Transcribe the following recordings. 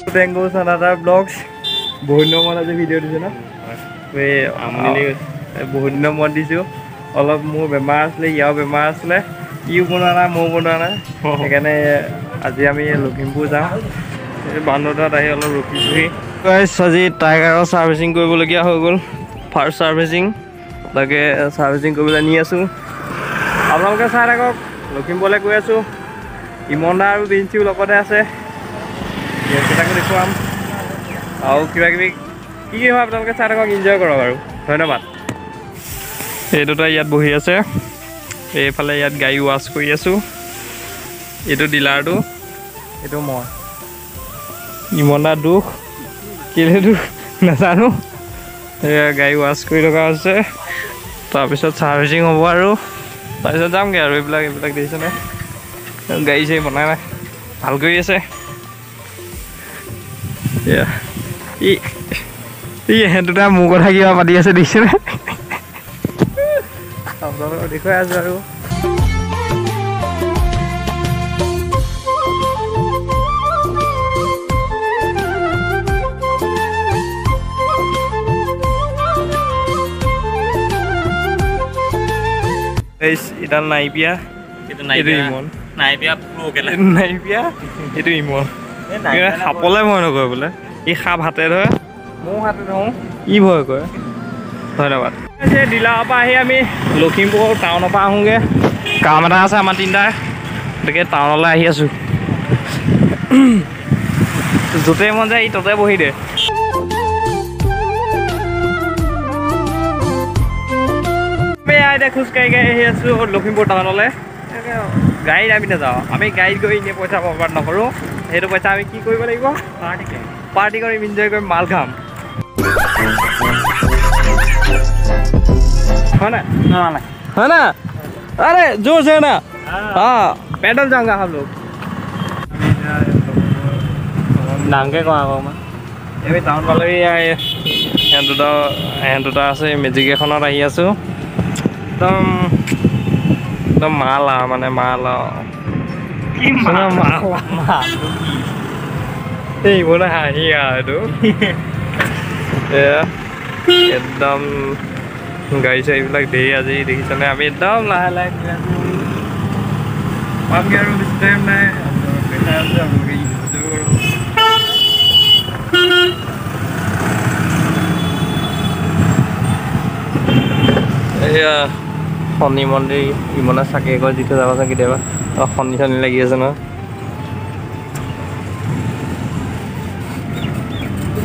Tango Sanada Vlogs বহুত দিনৰ মূৰত আজি ভিডিঅ' দিছে ন বহুত দিনৰ মূৰত দিছোঁ অলপ মোৰ বেমাৰ আছিলে ইয়াও বেমাৰ আছিলে ইও বনোৱা নাই ময়ো বনোৱা নাই সেইকাৰণে আজি আমি লখিমপুৰ যাওঁ বান্দৰদাত আহি অলপ ৰখিছোহি আজি টাইগাৰৰ ছাৰ্ভিচিং কৰিবলগীয়া হৈ গ'ল ফাৰ্ষ্ট ছাৰ্ভিচিং তাকে ছাৰ্ভিচিং কৰিবলৈ নি আছোঁ আপোনালোকে চাই থাকক লখিমপুৰলৈ গৈ আছোঁ ইমনদা আৰু বিঞ্চিও লগতে আছে সিহঁতকেইটাকো দেখুৱাম আৰু কিবা কিবি কি হয় আপোনালোকে চাই থাকক এনজয় কৰক আৰু ধন্যবাদ এই দুটা ইয়াত বহি আছে এইফালে ইয়াত গাড়ী ৱাছ কৰি আছোঁ এইটো ডিলাৰটো এইটো মই ইমনদাৰ দুখ কেলে দুখ নাজানো গাড়ী ৱাছ কৰি থকা হৈছে তাৰপিছত ছাৰ্ভিচিং হ'ব আৰু তাৰপিছত যামগৈ আৰু এইবিলাক দেখিছেনে গাড়ী চাড়ী বনাই নাই ভাল কৰি আছে দুটা মোৰ কথা কিবা পাতি আছে দেখিছেনে আপোনালোকক দেখুৱাই আছোঁ আৰু ইডাল নাইপিয়া এইটো ইমন নাইপিয়া এইটো ইমন সাপলে ভয় নকৰে বোলে ই সাপ হাতে ধৰে ময়ো হাতে ধৰোঁ ই ভয় কৰে ধন্যবাদ ডিলাৰৰ পৰা আহি আমি লখিমপুৰ টাউনৰ পৰা আহোঁগৈ কাম এটা আছে আমাৰ তিনিটাৰ গতিকে টাউনলৈ আহি আছোঁ য'তে মন যায় ই ততে বহি দে এতিয়া খোজকাঢ়ি আহি আছোঁ লখিমপুৰ টাউনলৈ গাড়ীত আমি নাযাওঁ আমি গাড়ীত গৈ এনেই পইচা বৰবাদ নকৰোঁ সেইটো পইচা আমি কি কৰিব লাগিব পাৰ্টি কৰিম এনজয় কৰিম মাল খাম হয় না अरे जोर से ना हाँ पैदल जाऊंगा हम लोग नांगे को आगो मैं ये टाउन वाले भी आए हैं दुटा আছে মেজিক এখনত আহি আছো একদম মালা মানে মালা কি মালা এই বলে হাঁহি আৰু একদম গাড়ী চাড়ীবিলাক দেৰি আজি দেখিছেনে আমি একদম লাহে লাহে পামগৈ আৰু বেছি টাইম নাই এয়া শনি মন্দিৰ ইমনে চাকি এগছ দি থৈ যাবাচোন কেতিয়াবা শনি চনি লাগি আছে ন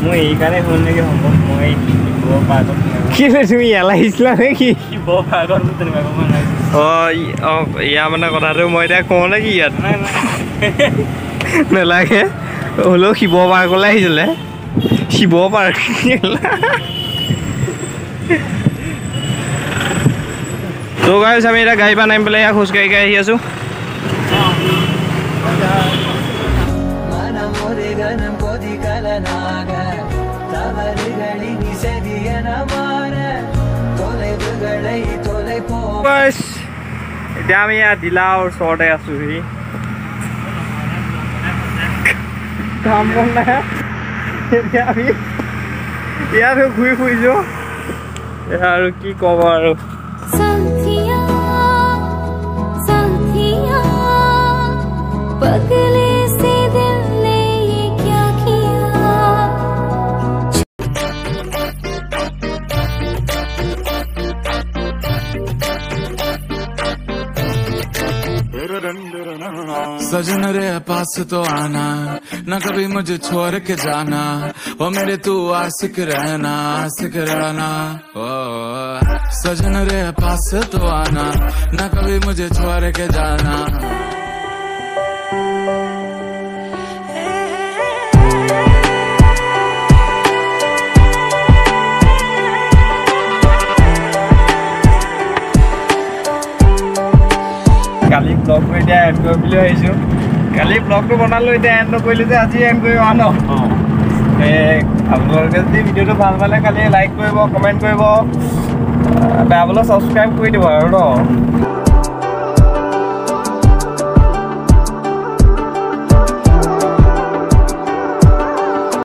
মই এইকাৰণে শুন নেকি সম্ভৱ মই কি তুমি ইয়ালৈ আহিছিলা নেকি অঁ ইয়াৰ মানে কথাটো মই এতিয়া কওঁ নেকি ইয়াত নেলাগে হ'লেও শিৱ পাৰ্কলৈ আহিছিলে শিৱ পাৰ্ক তো গাইছ আমি এতিয়া গাড়ী পৰা নামি পেলাই ইয়াত খোজকাঢ়ি আহি আছোঁ এতিয়া আমি ইয়াত ডিলাৰ ওচৰতে আছোঁহি কাম বন নাই এতিয়া আমি ইয়াত ঘূৰি ফুৰিছোঁ আৰু কি ক'ব আৰু सजन रे पास तो आना न कभी मुझे छोड़ के जाना ओ मेरे तू आशिक रहना ओ सजन रे पास तो आना न कभी मुझे छोड़ के जाना কালি ব্লগটো এতিয়া এণ্ড কৰিম বুলি ভাবিছোঁ কালি ব্লগটো বনালোঁ এতিয়া এণ্ড নকৰিলোঁ যে আজি এণ্ড কৰিব ন আপোনালোকে যদি ভিডিঅ'টো ভাল পালে খালি লাইক কৰিব কমেণ্ট কৰিব বেয়া পালে ছাবস্ক্ৰাইব কৰি দিব আৰু ন